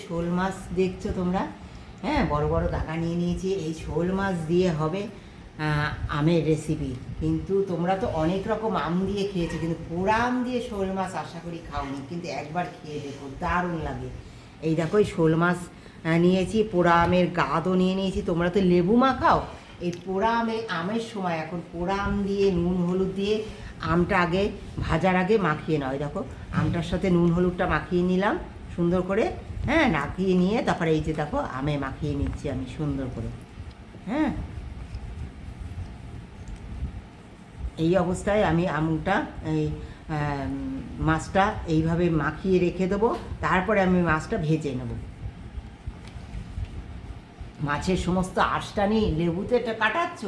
শোল মাছ দেখছো তোমরা, হ্যাঁ বড় বড় দাগা নিয়ে নিয়েছি। এই শোল মাছ দিয়ে হবে আমের রেসিপি। কিন্তু তোমরা তো অনেক রকম আম দিয়ে খেয়েছো, কিন্তু পোড়া আম দিয়ে শোল মাছ আশা করি খাওনি, কিন্তু একবার খেয়ে দেখো, দারুণ লাগে। এই দেখো এই শোল মাছ নিয়েছি, পোড়া আমের গাদও নিয়ে নিয়েছি। তোমরা তো লেবু মাখাও, এই পোড়া আমের সময় এখন পোড়া আম দিয়ে নুন হলুদ দিয়ে আমটা আগে ভাজার আগে মাখিয়ে নাও। দেখো আমটার সাথে নুন হলুদটা মাখিয়ে নিলাম সুন্দর করে, হ্যাঁ মাখিয়ে নিয়ে তারপরে এই যে দেখো আমে মাখিয়ে নিচ্ছি আমি সুন্দর করে। হ্যাঁ এই অবস্থায় আমি আমটা এই মাছটা এইভাবে মাখিয়ে রেখে দেবো, তারপরে আমি মাছটা ভেজে নেব। মাছের সমস্ত আঁশটা নিয়ে লেবুতে এটা কাটাচ্ছ,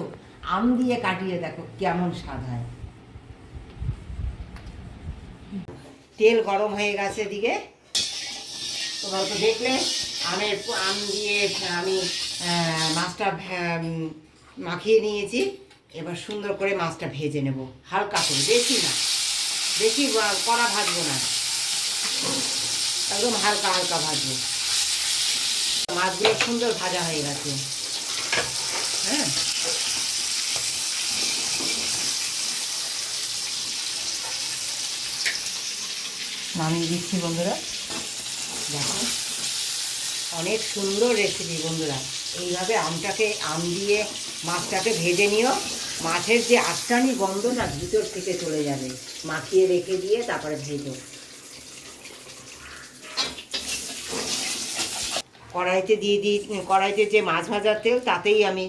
আম দিয়ে কাটিয়ে দেখো কেমন স্বাদ হয়। তেল গরম হয়ে গেছে এদিকে, তোমরা তো দেখলে আম দিয়ে আমি মাছটা মাখিয়ে নিয়েছি। এবার সুন্দর করে মাছটা ভেজে নেব হালকা করে, বেশি না, বেশি কড়া ভাজবো না, একদম হালকা হালকা ভাজবো। মাছগুলো সুন্দর ভাজা হয়ে গেছে। হ্যাঁ নামিয়ে দিচ্ছি বন্ধুরা। দেখো অনেক সুন্দর রেসিপি বন্ধুরা। এইভাবে আম দিয়ে মাছটাকে ভেজে নিও, মাছের যে আষ্টানি গন্ধ না ভিতর থেকে চলে যাবে। মাখিয়ে রেখে দিয়ে তারপরে ভেজো। কড়াইতে যে মাছ ভাজার তেল তাতেই আমি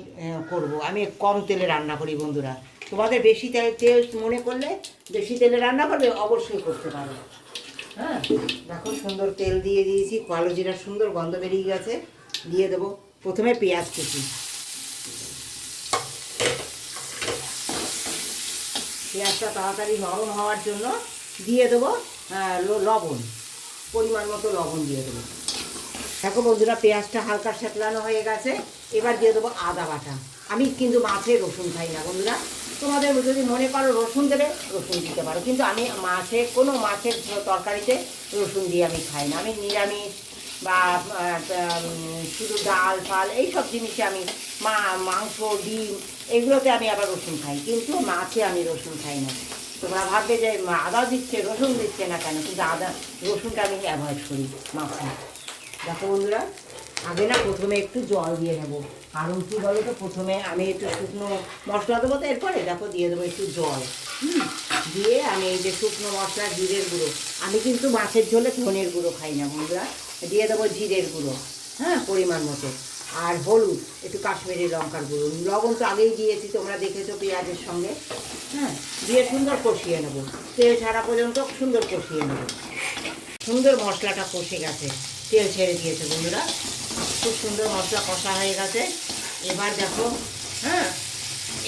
করব। আমি কম তেলে রান্না করি বন্ধুরা। তোমাদের বেশি তেল মনে করলে বেশি তেলে রান্না করবে, অবশ্যই করতে পারো। হ্যাঁ দেখো সুন্দর তেল দিয়ে দিয়েছি, কালো জিরার সুন্দর গন্ধ বেরিয়ে গেছে। দিয়ে দেবো প্রথমে পেঁয়াজ কুচি। পেঁয়াজটা তাড়াতাড়ি নরম হওয়ার জন্য দিয়ে দেবো লবণ, পরিমাণ মতো লবণ দিয়ে দেবো। দেখো বন্ধুরা পেঁয়াজটা হালকা সেঁকলানো হয়ে গেছে। এবার দিয়ে দেবো আদা বাটা। আমি কিন্তু মাছে রসুন খাই না বন্ধুরা, তোমাদের যদি মনে করো রসুন দেবে রসুন দিতে পারো, কিন্তু আমি কোনো মাছের তরকারিতে রসুন দিয়ে আমি খাই না। আমি নিরামিষ বা শুধু ডাল ফাল এইসব জিনিসে আমি মাংস ডিম এগুলোতে আমি আবার রসুন খাই, কিন্তু মাছে আমি রসুন খাই না। তোমরা ভাববে যে আদা দিচ্ছে রসুন দিচ্ছে না কেন, কিন্তু রসুনটা আমি অ্যাভয়েড করি মাছে। দেখো বন্ধুরা আগে না প্রথমে একটু জল দিয়ে নেবো, কারণ কী বলো তো, প্রথমে আমি একটু শুকনো মশলা দেবো, তো এরপরে দেখো দিয়ে দেবো একটু জল। দিয়ে আমি এই যে শুকনো মশলা জিরের গুঁড়ো, আমি কিন্তু মাছের ঝোলে ধনের গুঁড়ো খাই না বন্ধুরা, দিয়ে দেবো জিরের গুঁড়ো, হ্যাঁ পরিমাণ মতো, আর হলুদ একটু কাশ্মীরি লঙ্কার গুঁড়ো, লবণ তো আগেই দিয়েছি তোমরা দেখেছো পেঁয়াজের সঙ্গে। হ্যাঁ দিয়ে সুন্দর কষিয়ে নেবো, তেল ছাড়া পর্যন্ত সুন্দর কষিয়ে নেবো। সুন্দর মশলাটা কষে গেছে, তেল ছেড়ে দিয়েছে বন্ধুরা, খুব সুন্দর মশলা কষা হয়ে গেছে। এবার দেখো হ্যাঁ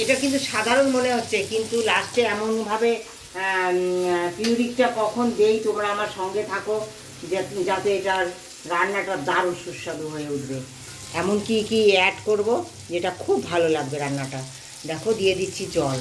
এটা কিন্তু সাধারণ মনে হচ্ছে, কিন্তু লাস্টে এমনভাবে পিউরিকটা কখন দেই তোমরা আমার সঙ্গে থাকো, যাতে এটার রান্নাটা দারুণ সুস্বাদু হয়ে উঠবে। এমন কি অ্যাড করব যেটা খুব ভালো লাগবে রান্নাটা। দেখো দিয়ে দিচ্ছি জল।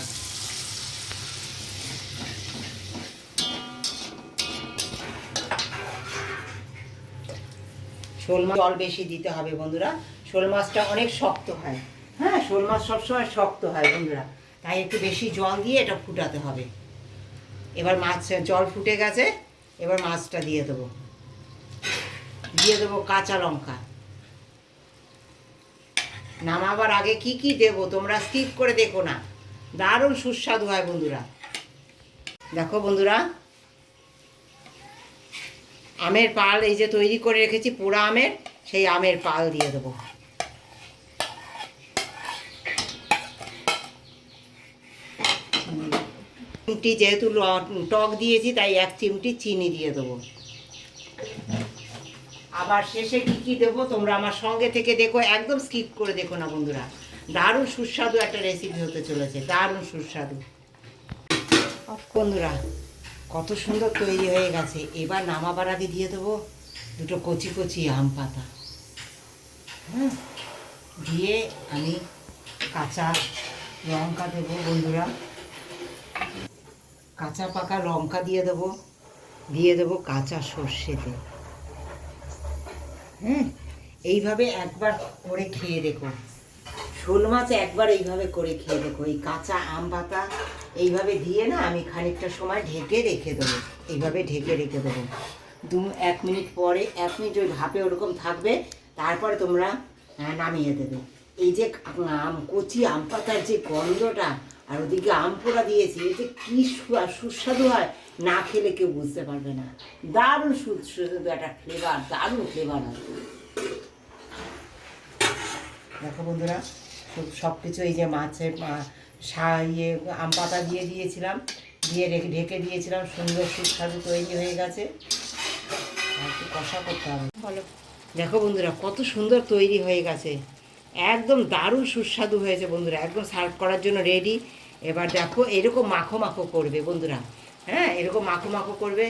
শোল মাছ জল বেশি দিতে হবে বন্ধুরা, শোল মাছটা অনেক শক্ত হয়। হ্যাঁ শোল মাছ সবসময় শক্ত হয় বন্ধুরা, তাই একটু বেশি জল দিয়ে এটা ফুটাতে হবে। এবার মাছ জল ফুটে গেছে, এবার মাছটা দিয়ে দেবো। দিয়ে দেবো কাঁচা লঙ্কা। নামাবার আগে কি দেবো তোমরা স্কিপ করে দেখো না, দারুণ সুস্বাদু হয় বন্ধুরা। দেখো বন্ধুরা আমের পাল এই যে তৈরি করে রেখেছি পোড়া আমের, সেই আমের পাল দিয়ে দেবো। চিমটি যেহেতু টক দিয়েছি তাই 1 চিমটি চিনি দিয়ে দেবো। আবার শেষে কি দেবো তোমরা আমার সঙ্গে থেকে দেখো, একদম স্কিপ করে দেখো না বন্ধুরা, দারুণ সুস্বাদু একটা রেসিপি হতে চলেছে, দারুণ সুস্বাদু। বন্ধুরা কত সুন্দর তৈরি হয়ে গেছে। এবার নামাবার আগে দিয়ে দেবো দুটো কচি কচি আম পাতা। হ্যাঁ দিয়ে আমি কাঁচা লঙ্কা দেবো বন্ধুরা, কাঁচা পাকা লঙ্কা দিয়ে দেবো কাঁচা সর্ষে তেল। হ্যাঁ, এইভাবে একবার করে খেয়ে দেখো। শোল মাছ একবার এইভাবে করে খেয়ে দেখো। এই কাঁচা আম পাতা এইভাবে দিয়ে না আমি খানিকটা সময় ঢেকে রেখে দেবো। এইভাবে ঢেকে রেখে দেবো 1 মিনিট পরে, 1 মিনিট ওই ভাপে ওরকম থাকবে। তারপরে তোমরা নামিয়ে দেবে। এই যে কচি আম পাতার যে গন্ধটা, আর ওদিকে আম পোড়া দিয়েছি, এতে কী সুস্বাদু হয়, না খেলে কেউ বুঝতে পারবে না। দারুণ সুস্বাদু একটা ফ্লেভার, দারুণ ফ্লেভার হয়। দেখো বন্ধুরা, সব কিছু এই যে মাছের ইয়ে আম পাতা দিয়ে দিয়েছিলাম, দিয়ে ঢেকে দিয়েছিলাম, সুন্দর সুস্বাদু তৈরি হয়ে গেছে। আর একটু কষা করতে হবে। বলো, দেখো বন্ধুরা কত সুন্দর তৈরি হয়ে গেছে, একদম দারুণ সুস্বাদু হয়েছে বন্ধুরা, একদম সার্ভ করার জন্য রেডি। এবার দেখো এরকম মাখো মাখো করবে বন্ধুরা, হ্যাঁ এরকম মাখো মাখো করবে,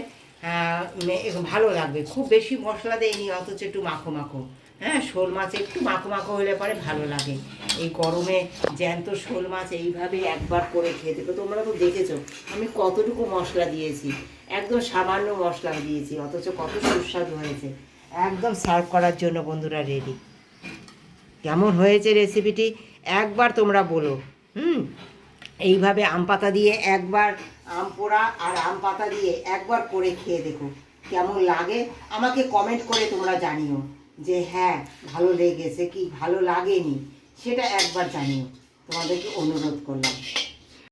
ভালো লাগবে। খুব বেশি মশলা দেয়নি, অথচ একটু মাখো মাখো। হ্যাঁ, শোল মাছ একটু মাখো মাখো হলে পরে ভালো লাগে। এই গরমে জ্যান্ত শোল মাছ এইভাবে একবার করে খেয়ে দেখো। তোমরা তো দেখেছো আমি কতটুকু মশলা দিয়েছি, একদম সামান্য মশলা দিয়েছি, অথচ কত সুস্বাদু হয়েছে। একদম সার্ভ করার জন্য বন্ধুরা রেডি। কেমন হয়েছে রেসিপিটি একবার তোমরা বলো। এইভাবে আম পাতা দিয়ে একবার, আম পোড়া আর আম পাতা দিয়ে একবার করে খেয়ে দেখো কেমন লাগে। আমাকে কমেন্ট করে তোমরা জানিও যে হ্যাঁ ভালো লেগেছে কি ভালো লাগেনি, সেটা একবার জানিও, তোমাদেরকে অনুরোধ করলাম।